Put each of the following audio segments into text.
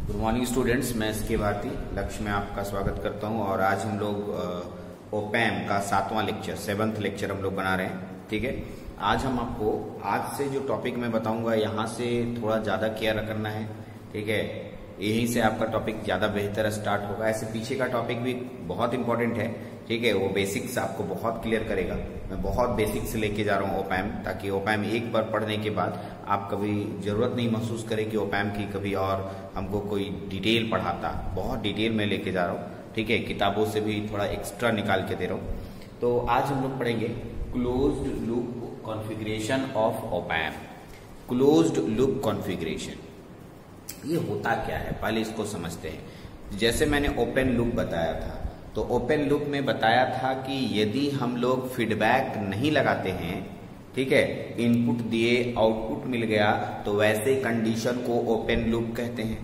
Good morning students, मैं S के भारती लक्ष्य में आपका स्वागत करता हूं। और आज हम लोग ओपैम का 7वां लेक्चर 7th लेक्चर हम लोग बना रहे हैं। ठीक है, आज हम आपको आज से जो टॉपिक मैं बताऊंगा यहाँ से थोड़ा ज़्यादा केयर करना है। ठीक है, यहीं से आपका टॉपिक ज़्यादा बेहतर स्टार्ट होगा। ऐसे पीछे का टॉपिक भी बहुत इंपॉर्टेंट है। ठीक है, वो बेसिक्स आपको बहुत क्लियर करेगा। मैं बहुत बेसिक से लेके जा रहा हूँ ओपैम, ताकि ओपैम एक बार पढ़ने के बाद आप कभी जरूरत नहीं महसूस करें कि ओपैम की कभी और हमको कोई डिटेल पढ़ाता। बहुत डिटेल में लेके जा रहा हूँ। ठीक है, किताबों से भी थोड़ा एक्स्ट्रा निकाल के दे रहा हूँ। तो आज हम लोग पढ़ेंगे closed loop configuration of ओपैम। Closed loop configuration ये होता क्या है, पहले इसको समझते हैं। जैसे मैंने ओपन लूप बताया था, तो ओपन लूप में बताया था कि यदि हम लोग फीडबैक नहीं लगाते हैं, ठीक है, इनपुट दिए आउटपुट मिल गया, तो वैसे कंडीशन को ओपन लूप कहते हैं।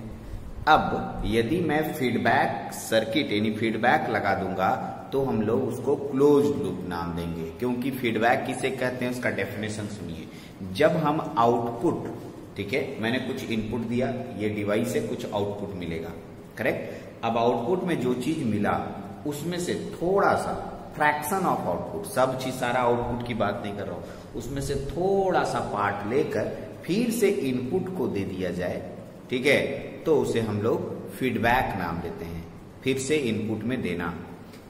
अब यदि मैं फीडबैक सर्किट यानी फीडबैक लगा दूंगा तो हम लोग उसको क्लोज्ड लूप नाम देंगे, क्योंकि फीडबैक किसे कहते हैं उसका डेफिनेशन सुनिए। जब हम आउटपुट, ठीक है, मैंने कुछ इनपुट दिया, ये डिवाइस से कुछ आउटपुट मिलेगा, करेक्ट। अब आउटपुट में जो चीज मिला उसमें से थोड़ा सा फ्रैक्शन ऑफ आउटपुट, सब चीज सारा आउटपुट की बात नहीं कर रहा हूं, उसमें से थोड़ा सा पार्ट लेकर फिर से इनपुट को दे दिया जाए, ठीक है, तो उसे हम लोग फीडबैक नाम देते हैं। फिर से इनपुट में देना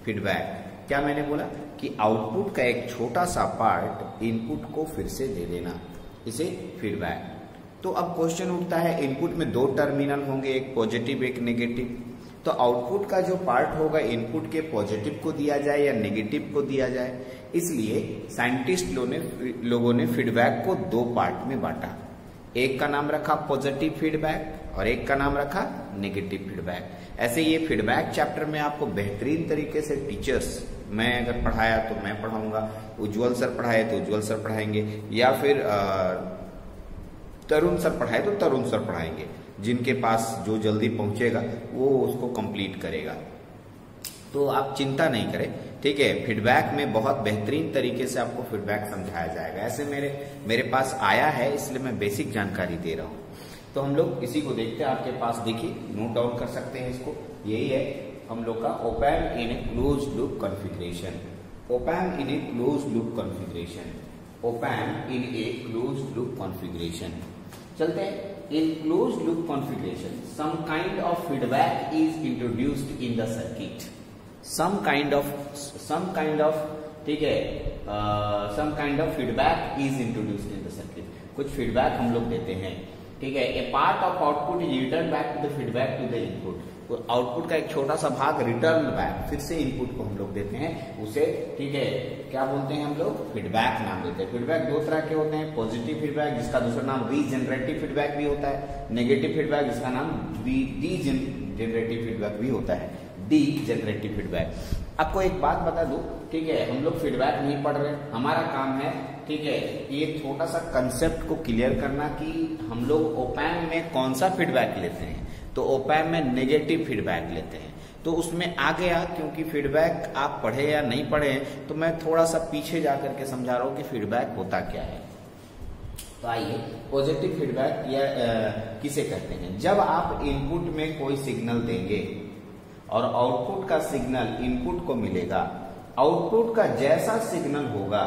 फीडबैक। क्या मैंने बोला कि आउटपुट का एक छोटा सा पार्ट इनपुट को फिर से दे देना, इसे फीडबैक। तो अब क्वेश्चन उठता है, इनपुट में दो टर्मिनल होंगे, एक पॉजिटिव एक नेगेटिव, तो आउटपुट का जो पार्ट होगा इनपुट के पॉजिटिव को दिया जाए या नेगेटिव को दिया जाए। इसलिए साइंटिस्ट लोगों ने फीडबैक को दो पार्ट में बांटा। एक का नाम रखा पॉजिटिव फीडबैक और एक का नाम रखा नेगेटिव फीडबैक। ऐसे ये फीडबैक चैप्टर में आपको बेहतरीन तरीके से टीचर्स, मैं अगर पढ़ाया तो मैं पढ़ाऊंगा, उज्जवल सर पढ़ाए तो उज्जवल सर पढ़ाएंगे, या फिर तरुण सर पढ़ाए तो तरुण सर पढ़ाएंगे। जिनके पास जो जल्दी पहुंचेगा वो उसको कंप्लीट करेगा। तो आप चिंता नहीं करें, ठीक है। फीडबैक में बहुत बेहतरीन तरीके से आपको फीडबैक समझाया जाएगा। ऐसे मेरे पास आया है, इसलिए मैं बेसिक जानकारी दे रहा हूं। तो हम लोग इसी को देखते हैं। आपके पास देखिए, नोट डाउन कर सकते हैं इसको। यही है हम लोग का ओपैम इन a closed loop configuration. ओपैम in a closed loop configuration. ओपैम in a closed loop configuration. चलते हैं। In closed loop configuration, some kind of feedback is introduced in the circuit. Some kind of, ठीक है, some kind of feedback is introduced in the circuit. कुछ feedback हम लोग देते हैं, ठीक है। A part of output is returned back to the feedback to the input. Output का एक छोटा सा भाग रिटर्न बैक फिर से इनपुट को हम लोग देते हैं, उसे, ठीक है, क्या बोलते हैं हम लोग, फीडबैक नाम देते हैं। फीडबैक दो तरह के होते हैं, पॉजिटिव फीडबैक जिसका दूसरा नाम रीजनरेटिव फीडबैक भी होता है, नेगेटिव फीडबैक जिसका नाम डीजनरेटिव फीडबैक भी होता है, डीजनरेटिव फीडबैक। आपको एक बात बता दूं, ठीक है, हम लोग फीडबैक नहीं पढ़ रहे, हमारा काम है, ठीक है, ये छोटा सा कंसेप्ट को क्लियर करना कि हम लोग ओपैम में कौन सा फीडबैक लेते हैं। तो ओपैम में नेगेटिव फीडबैक लेते हैं। तो उसमें आ गया, क्योंकि फीडबैक आप पढ़े या नहीं पढ़े, तो मैं थोड़ा सा पीछे जाकर के समझा रहा हूं कि फीडबैक होता क्या है। तो आइए, पॉजिटिव फीडबैक या किसे कहते हैं, जब आप इनपुट में कोई सिग्नल देंगे और आउटपुट का सिग्नल इनपुट को मिलेगा, आउटपुट का जैसा सिग्नल होगा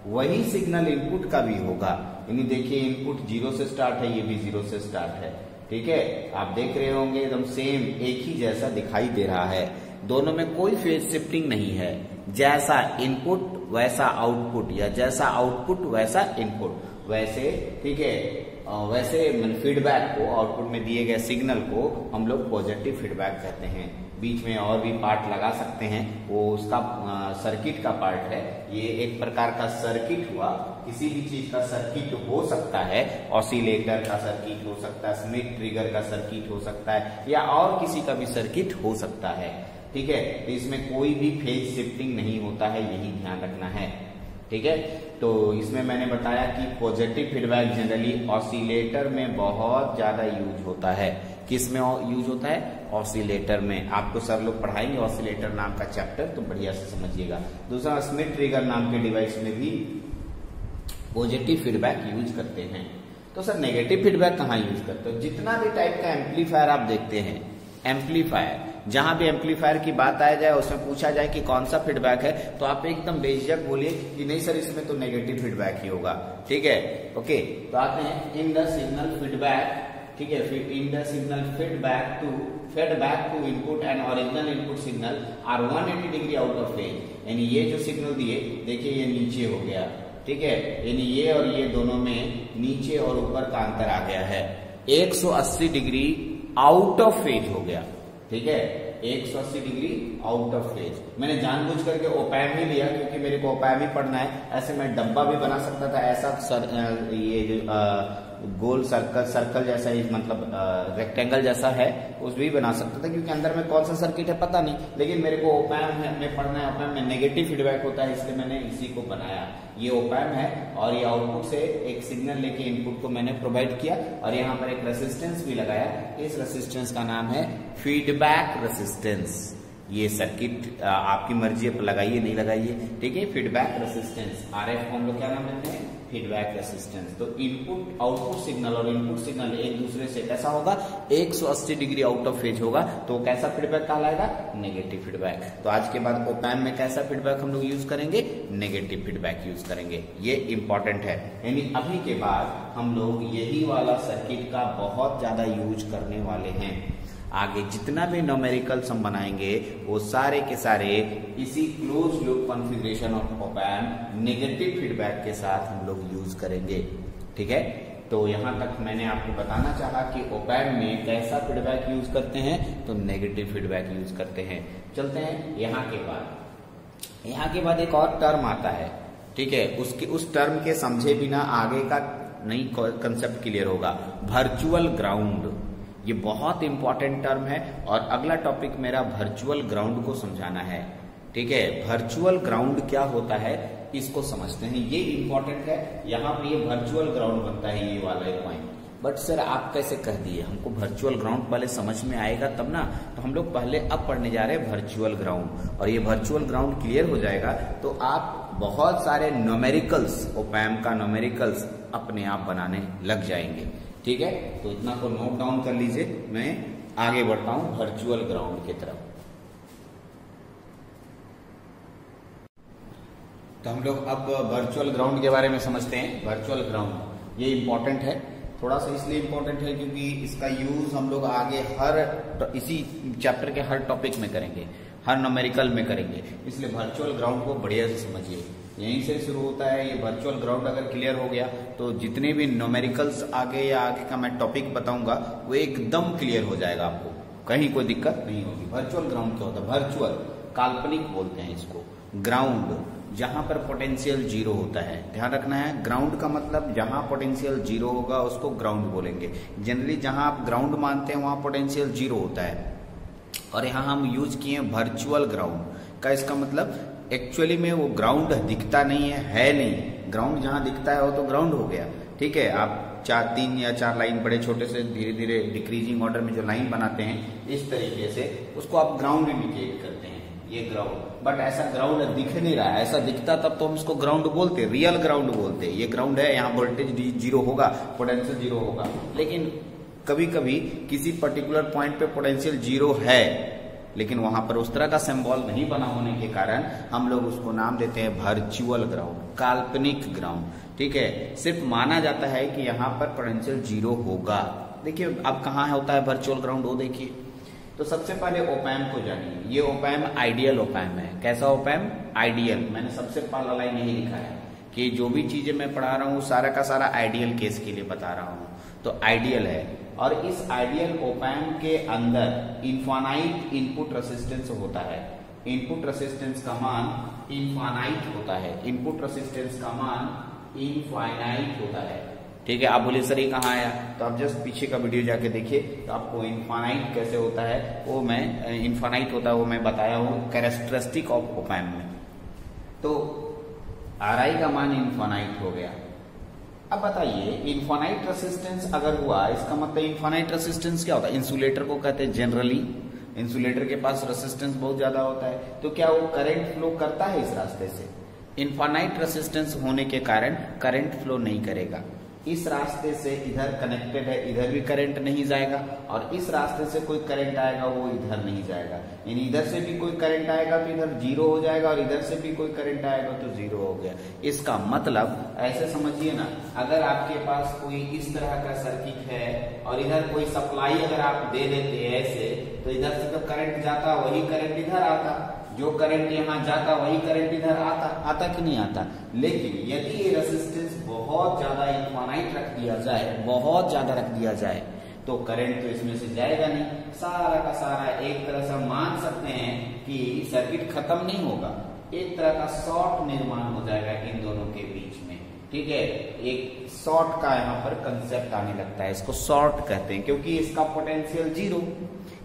वही सिग्नल इनपुट का भी होगा। यानी देखिए, इनपुट 0 से स्टार्ट है, ये भी 0 से स्टार्ट है, ठीक है। आप देख रहे होंगे एकदम सेम एक ही जैसा दिखाई दे रहा है, दोनों में कोई फेज शिफ्टिंग नहीं है। जैसा इनपुट वैसा आउटपुट, या जैसा आउटपुट वैसा इनपुट, वैसे, ठीक है, वैसे फीडबैक को, आउटपुट में दिए गए सिग्नल को हम लोग पॉजिटिव फीडबैक कहते हैं। बीच में और भी पार्ट लगा सकते हैं, वो उसका सर्किट का पार्ट है। ये एक प्रकार का सर्किट हुआ, किसी भी चीज का सर्किट हो सकता है, ऑसिलेटर का सर्किट हो सकता है, स्मिथ ट्रिगर का सर्किट हो सकता है, या और किसी का भी सर्किट हो सकता है, ठीक है। तो इसमें कोई भी फेज शिफ्टिंग नहीं होता है, यही ध्यान रखना है, ठीक है। तो इसमें मैंने बताया कि पॉजिटिव फीडबैक जनरली ऑसिलेटर में बहुत ज्यादा यूज होता है। किस में यूज होता है, ऑसिलेटर में। आपको सर लोग पढ़ाएंगे ऑसिलेटर नाम का चैप्टर, तो बढ़िया से समझिएगा। दूसरा, स्मिथ ट्रिगर नाम के डिवाइस में भी पॉजिटिव फीडबैक यूज करते हैं। तो सर नेगेटिव फीडबैक कहाँ यूज करते हो? जितना भी टाइप का एम्पलीफायर आप देखते हैं, एम्पलीफायर जहां भी एम्पलीफायर की बात आया जाए, उसमें पूछा जाए कि कौन सा फीडबैक है, तो आप एकदम बेझिझक बोलिए कि नहीं सर इसमें तो नेगेटिव फीडबैक ही होगा। ठीक है, ओके। तो आते हैं इन द सिग्नल फीडबैक, ठीक है, in the signal feedback to input and original input signal are 180 degree out of phase, यानी ये जो सिग्नल दिए, देखिए ये नीचे हो गया, ठीक है, यानी ये और ये दोनों में नीचे और ऊपर का अंतर आ गया है, 180 डिग्री आउट ऑफ फेज हो गया। ठीक है, 180 डिग्री आउट ऑफ फेज। मैंने जानबूझ करके ओपैम ही लिया क्योंकि मेरे को ओपैम ही पढ़ना है। ऐसे मैं डब्बा भी बना सकता था, ऐसा ये जो गोल सर्कल जैसा ही, मतलब रेक्टेंगल जैसा है, उस भी बना सकता था क्योंकि अंदर में कौन सा सर्किट है पता नहीं, लेकिन मेरे को ओपैम में पढ़ना है, ओपैम में नेगेटिव फीडबैक होता है, इसलिए मैंने इसी को बनाया। ये ओपैम है और ये आउटपुट से एक सिग्नल लेके इनपुट को मैंने प्रोवाइड किया और यहाँ पर एक रेसिस्टेंस भी लगाया। इस रेसिस्टेंस का नाम है फीडबैक रेसिस्टेंस। ये सर्किट आपकी मर्जी है, लगाइए नहीं लगाइए, ठीक है। फीडबैक रेसिस्टेंस, आरएफ को हम लोग क्या नाम देते हैं? Feedback resistance. तो इनपुट आउटपुट सिग्नल और इनपुट सिग्नल एक दूसरे से कैसा होगा? 180 डिग्री आउट ऑफ फेज होगा, तो कैसा फीडबैक कहलाएगा? Negative feedback. तो आज के बाद ओपैम में कैसा फीडबैक हम लोग यूज करेंगे? नेगेटिव फीडबैक यूज करेंगे। ये इंपॉर्टेंट है, यानी अभी के बाद हम लोग यही वाला सर्किट का बहुत ज्यादा यूज करने वाले हैं। आगे जितना भी न्यूमेरिकल्स हम बनाएंगे वो सारे के सारे इसी close loop configuration of ओपैम negative feedback के साथ हम लोग यूज करेंगे। ठीक है, तो यहां तक मैंने आपको बताना चाहा कि ओपैम में कैसा फीडबैक यूज करते हैं, तो नेगेटिव फीडबैक यूज करते हैं। चलते हैं यहाँ के बाद एक और टर्म आता है, ठीक है, उस टर्म के समझे बिना आगे का नहीं कंसेप्ट क्लियर होगा। वर्चुअल ग्राउंड, ये बहुत इंपॉर्टेंट टर्म है और अगला टॉपिक मेरा वर्चुअल ग्राउंड को समझाना है। ठीक है, वर्चुअल ग्राउंड क्या होता है इसको समझते हैं, ये इंपॉर्टेंट है। यहाँ पे ये वर्चुअल ग्राउंड बनता है, ये वाला एक पॉइंट। बट सर आप कैसे कह दिए, हमको वर्चुअल ग्राउंड पहले समझ में आएगा तब ना। तो हम लोग पहले अब पढ़ने जा रहे हैं वर्चुअल ग्राउंड, और ये वर्चुअल ग्राउंड क्लियर हो जाएगा तो आप बहुत सारे न्यूमेरिकल्स, ओपैम का न्यूमेरिकल्स अपने आप बनाने लग जाएंगे। ठीक है, तो इतना को नोट डाउन कर लीजिए, मैं आगे बढ़ता हूं वर्चुअल ग्राउंड की तरफ। तो हम लोग अब वर्चुअल ग्राउंड के बारे में समझते हैं। वर्चुअल ग्राउंड ये इंपॉर्टेंट है, थोड़ा सा इसलिए इंपॉर्टेंट है क्योंकि इसका यूज हम लोग आगे इसी चैप्टर के हर टॉपिक में करेंगे, हर न्यूमेरिकल में करेंगे, इसलिए वर्चुअल ग्राउंड को बढ़िया से समझिए। यहीं से शुरू होता है ये वर्चुअल ग्राउंड। अगर क्लियर हो गया तो जितने भी न्यूमेरिकल्स आगे या आगे का मैं टॉपिक बताऊंगा वो एकदम क्लियर हो जाएगा, आपको कहीं कोई दिक्कत नहीं होगी। वर्चुअल ग्राउंड क्या होता है? वर्चुअल काल्पनिक बोलते हैं इसको। ग्राउंड जहां पर पोटेंशियल जीरो होता है, ध्यान रखना है, ग्राउंड का मतलब जहां पोटेंशियल जीरो होगा उसको ग्राउंड बोलेंगे। जनरली जहां आप ग्राउंड मानते हैं वहां पोटेंशियल जीरो होता है, और यहाँ हम यूज किए वर्चुअल ग्राउंड का। इसका मतलब एक्चुअली में वो ग्राउंड दिखता नहीं है नहीं। ग्राउंड जहां दिखता है वो तो ग्राउंड हो गया। ठीक है, आप 3 या 4 लाइन बड़े छोटे से धीरे धीरे डिक्रीजिंग ऑर्डर में जो लाइन बनाते हैं इस तरीके से, उसको आप ग्राउंड इंडिकेट करते हैं, ये ग्राउंड। बट ऐसा ग्राउंड दिख नहीं रहा है, ऐसा दिखता तब तो हम इसको ग्राउंड बोलते, रियल ग्राउंड बोलते। ये ग्राउंड है, यहाँ वोल्टेज जीरो होगा, पोटेंशियल जीरो होगा, लेकिन कभी कभी किसी पर्टिकुलर पॉइंट पे पोटेंशियल जीरो है लेकिन वहां पर उस तरह का सिंबल नहीं बना होने के कारण हम लोग उसको नाम देते हैं वर्चुअल ग्राउंड, काल्पनिक ग्राउंड। ठीक है, सिर्फ माना जाता है कि यहाँ पर पोटेंशियल जीरो होगा। देखिए अब कहाँ होता है वर्चुअल ग्राउंड, वो देखिए। तो सबसे पहले ओपैम को जानिए, ये ओपैम आइडियल ओपैम है। कैसा ओपैम? आइडियल। मैंने सबसे पहला लाइन यही लिखा है कि जो भी चीजें मैं पढ़ा रहा हूँ सारा का सारा आइडियल केस के लिए बता रहा हूँ, तो आइडियल है। और इस आइडियल ओपैम के अंदर इनफाइनाइट इनपुट रेसिस्टेंस होता है। इनपुट रेसिस्टेंस का मान इनफाइनाइट होता है, इनपुट रेसिस्टेंस का मान इनफाइनाइट होता है। ठीक है, आप बोलिए सर ये कहाँ आया, तो आप जस्ट पीछे का वीडियो जाके देखिए, तो आपको इनफाइनाइट कैसे होता है वो मैं इनफाइनाइट होता है वो मैं बताया हूँ कैरेक्टरिस्टिक ऑफ ओपैम में। तो RI का मान इनफाइनाइट हो गया। अब बताइए इनफाइनाइट रेसिस्टेंस अगर हुआ, इसका मतलब इनफाइनाइट रेसिस्टेंस क्या होता है? इंसुलेटर को कहते हैं जनरली, इंसुलेटर के पास रेसिस्टेंस बहुत ज्यादा होता है, तो क्या वो करंट फ्लो करता है इस रास्ते से? इनफाइनाइट रेसिस्टेंस होने के कारण करंट फ्लो नहीं करेगा। इस रास्ते से इधर कनेक्टेड है, इधर भी करंट नहीं जाएगा, और इस रास्ते से कोई करंट आएगा वो इधर नहीं जाएगा, यानी इधर से भी कोई करंट आएगा तो इधर जीरो हो जाएगा, और इधर से भी कोई करंट आएगा तो जीरो हो गया। इसका मतलब ऐसे समझिए ना, अगर आपके पास कोई इस तरह का सर्किट है और इधर कोई सप्लाई अगर आप दे देते हैं ऐसे, तो इधर से तो करंट जाता, वही करंट इधर आता, जो करंट यहाँ जाता वही करंट इधर आता कि नहीं आता। लेकिन यदि ये रेजिस्टेंस बहुत ज्यादा इनफाइनाइट रख दिया जाए, बहुत ज्यादा रख दिया जाए, तो करंट तो इसमें से जाएगा नहीं, सारा का सारा एक तरह से मान सकते हैं कि सर्किट खत्म नहीं होगा, एक तरह का शॉर्ट निर्माण हो जाएगा इन दोनों के बीच में। ठीक है, एक शॉर्ट का यहाँ पर कंसेप्ट आने लगता है, इसको शॉर्ट कहते हैं, क्योंकि इसका पोटेंशियल जीरो,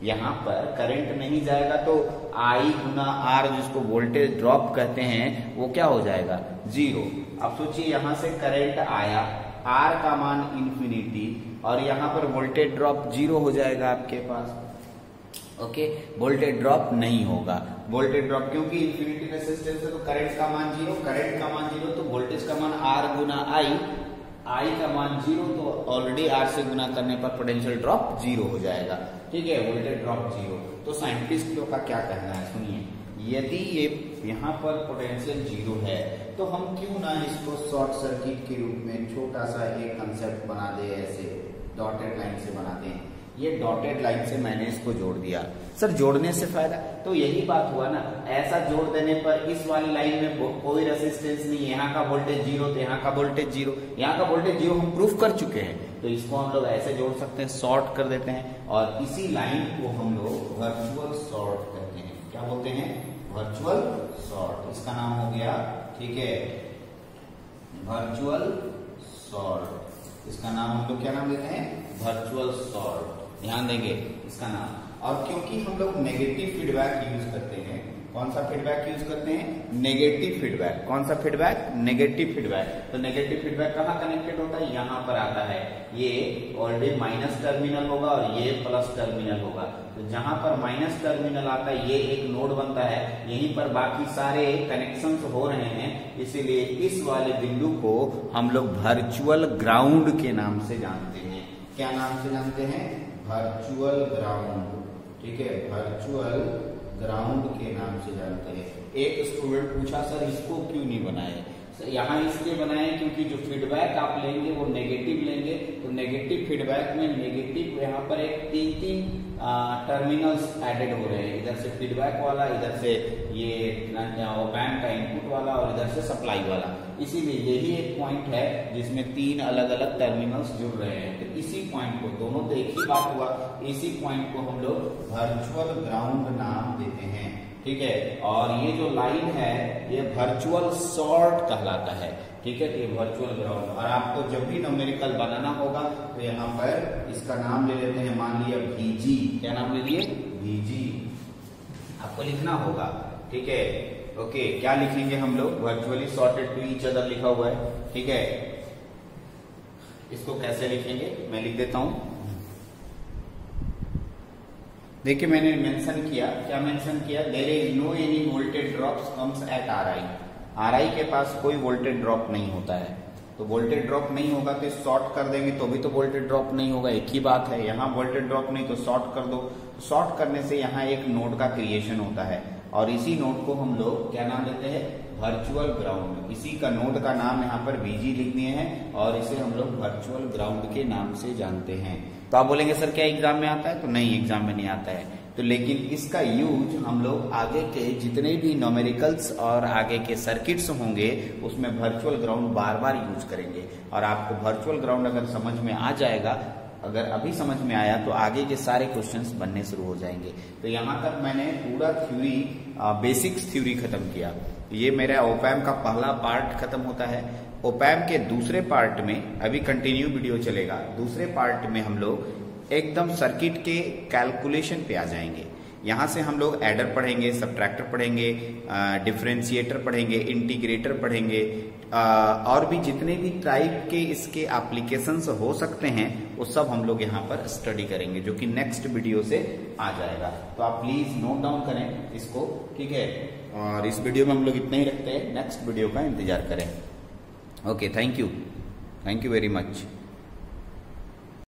यहाँ पर करंट नहीं जाएगा तो I गुना R, जिसको वोल्टेज ड्रॉप कहते हैं, वो क्या हो जाएगा, जीरो। अब सोचिए यहाँ से करंट आया, R का मान इंफिनिटी, और यहाँ पर वोल्टेज ड्रॉप जीरो हो जाएगा आपके पास। ओके, वोल्टेज ड्रॉप नहीं होगा, वोल्टेज ड्रॉप क्योंकि इंफिनिटी रेजिस्टेंस है तो करंट का मान जीरो, करंट का मान जीरो तो वोल्टेज का मान R गुना I का मान जीरो, तो ऑलरेडी R से गुना करने पर पोटेंशियल ड्रॉप जीरो हो जाएगा। ठीक है, वोल्टेज ड्रॉप जीरो। तो साइंटिस्ट लोग का क्या कहना है, सुनिए, यदि ये यहाँ पर पोटेंशियल जीरो है तो हम क्यों ना इसको शॉर्ट सर्किट के रूप में छोटा सा एक कंसेप्ट बना दे, ऐसे डॉटेड लाइन से बनाते हैं। ये डॉटेड लाइन से मैंने इसको जोड़ दिया। सर जोड़ने से फायदा, तो यही बात हुआ ना, ऐसा जोड़ देने पर इस वाली लाइन में कोई रेजिस्टेंस नहीं है, यहाँ का वोल्टेज जीरो तो यहाँ का वोल्टेज जीरो, यहाँ का वोल्टेज जीरो हम प्रूफ कर चुके हैं, तो इसको हम लोग ऐसे जोड़ सकते हैं, शॉर्ट कर देते हैं, और इसी लाइन को हम लोग वर्चुअल शॉर्ट कहते हैं। क्या बोलते हैं, वर्चुअल शॉर्ट, इसका नाम हो गया, ठीक है, वर्चुअल शॉर्ट। इसका नाम हम लोग क्या नाम देते हैं, वर्चुअल शॉर्ट, ध्यान देंगे इसका नाम। और क्योंकि हम लोग नेगेटिव फीडबैक यूज करते हैं, कौन सा फीडबैक यूज करते हैं, नेगेटिव फीडबैक। कौन सा फीडबैक, नेगेटिव फीडबैक। तो नेगेटिव फीडबैक कहाँ कनेक्टेड होता है, यहाँ पर आता है, ये ऑलरेडी माइनस टर्मिनल होगा और ये प्लस टर्मिनल होगा, तो जहां पर माइनस टर्मिनल आता है ये एक नोड बनता है, यहीं पर बाकी सारे कनेक्शंस हो रहे हैं, इसीलिए इस वाले बिंदु को हम लोग वर्चुअल ग्राउंड के नाम से जानते हैं। क्या नाम से जानते हैं, वर्चुअल ग्राउंड। ठीक है, वर्चुअल ग्राउंड के नाम से जानते हैं। एक स्टूडेंट पूछा सर इसको क्यों नहीं बनाए, यहाँ इसलिए बनाए क्योंकि जो फीडबैक आप लेंगे वो नेगेटिव लेंगे, तो नेगेटिव फीडबैक में नेगेटिव यहाँ पर एक तीन टर्मिनल्स एडेड हो रहे हैं, इधर से फीडबैक वाला, इधर से ये ऑप-एम्प का इनपुट वाला, और इधर से सप्लाई वाला, इसीलिए यही एक पॉइंट है जिसमें तीन अलग अलग टर्मिनल्स जुड़ रहे हैं। तो इसी पॉइंट को, दोनों तो एक ही बात हुआ, इसी पॉइंट को हम लोग वर्चुअल ग्राउंड नाम देते हैं। ठीक है, और ये जो लाइन है ये वर्चुअल शॉर्ट कहलाता है। ठीक है, तो ये वर्चुअल ग्राउंड, और आपको जब भी न्यूमेरिकल बनाना होगा तो यहाँ पर इसका नाम ले लेते हैं, मान लिया VG। क्या नाम ले लिए, VG आपको लिखना होगा। ठीक है, ओके, क्या लिखेंगे हम लोग, virtually shorted to each other लिखा हुआ है। ठीक है, इसको कैसे लिखेंगे मैं लिख देता हूं। देखिए मैंने मेंशन किया, क्या मेंशन किया, there is no any voltage drops comes at RI के पास कोई वोल्टेज ड्रॉप नहीं होता है, तो वोल्टेज ड्रॉप नहीं होगा तो शॉर्ट कर देंगे तो भी तो वोल्टेज ड्रॉप नहीं होगा, एक ही बात है। यहाँ वोल्टेज ड्रॉप नहीं तो शॉर्ट कर दो, शॉर्ट करने से यहाँ एक नोड का क्रिएशन होता है, और इसी नोड को हम लोग क्या नाम देते हैं, वर्चुअल ग्राउंड। इसी का नोड का नाम यहाँ पर VG लिख दिए हैं, और इसे हम लोग वर्चुअल ग्राउंड के नाम से जानते हैं। तो आप बोलेंगे सर क्या एग्जाम में आता है, तो नहीं, एग्जाम में नहीं आता है, तो लेकिन इसका यूज हम लोग आगे के जितने भी न्यूमेरिकल्स और आगे के सर्किट्स होंगे उसमें वर्चुअल ग्राउंड बार बार यूज करेंगे। और आपको वर्चुअल ग्राउंड अगर समझ में आ जाएगा, अगर अभी समझ में आया तो आगे के सारे क्वेश्चंस बनने शुरू हो जाएंगे। तो यहाँ तक मैंने पूरा थ्योरी, बेसिक्स थ्योरी खत्म किया। ये मेरा ओपैम का पहला पार्ट खत्म होता है। ओपैम के दूसरे पार्ट में अभी कंटिन्यू वीडियो चलेगा, दूसरे पार्ट में हम लोग एकदम सर्किट के कैलकुलेशन पे आ जाएंगे। यहाँ से हम लोग एडर पढ़ेंगे, सब्ट्रैक्टर पढ़ेंगे, डिफरेंशिएटर पढ़ेंगे, इंटीग्रेटर पढ़ेंगे, और भी जितने भी टाइप के इसके एप्लीकेशंस हो सकते हैं वो सब हम लोग यहाँ पर स्टडी करेंगे, जो कि नेक्स्ट वीडियो से आ जाएगा। तो आप प्लीज नोट डाउन करें इसको, ठीक है। और इस वीडियो में हम लोग इतना ही रखते हैं, नेक्स्ट वीडियो का इंतजार करें। Okay, thank you. Thank you very much.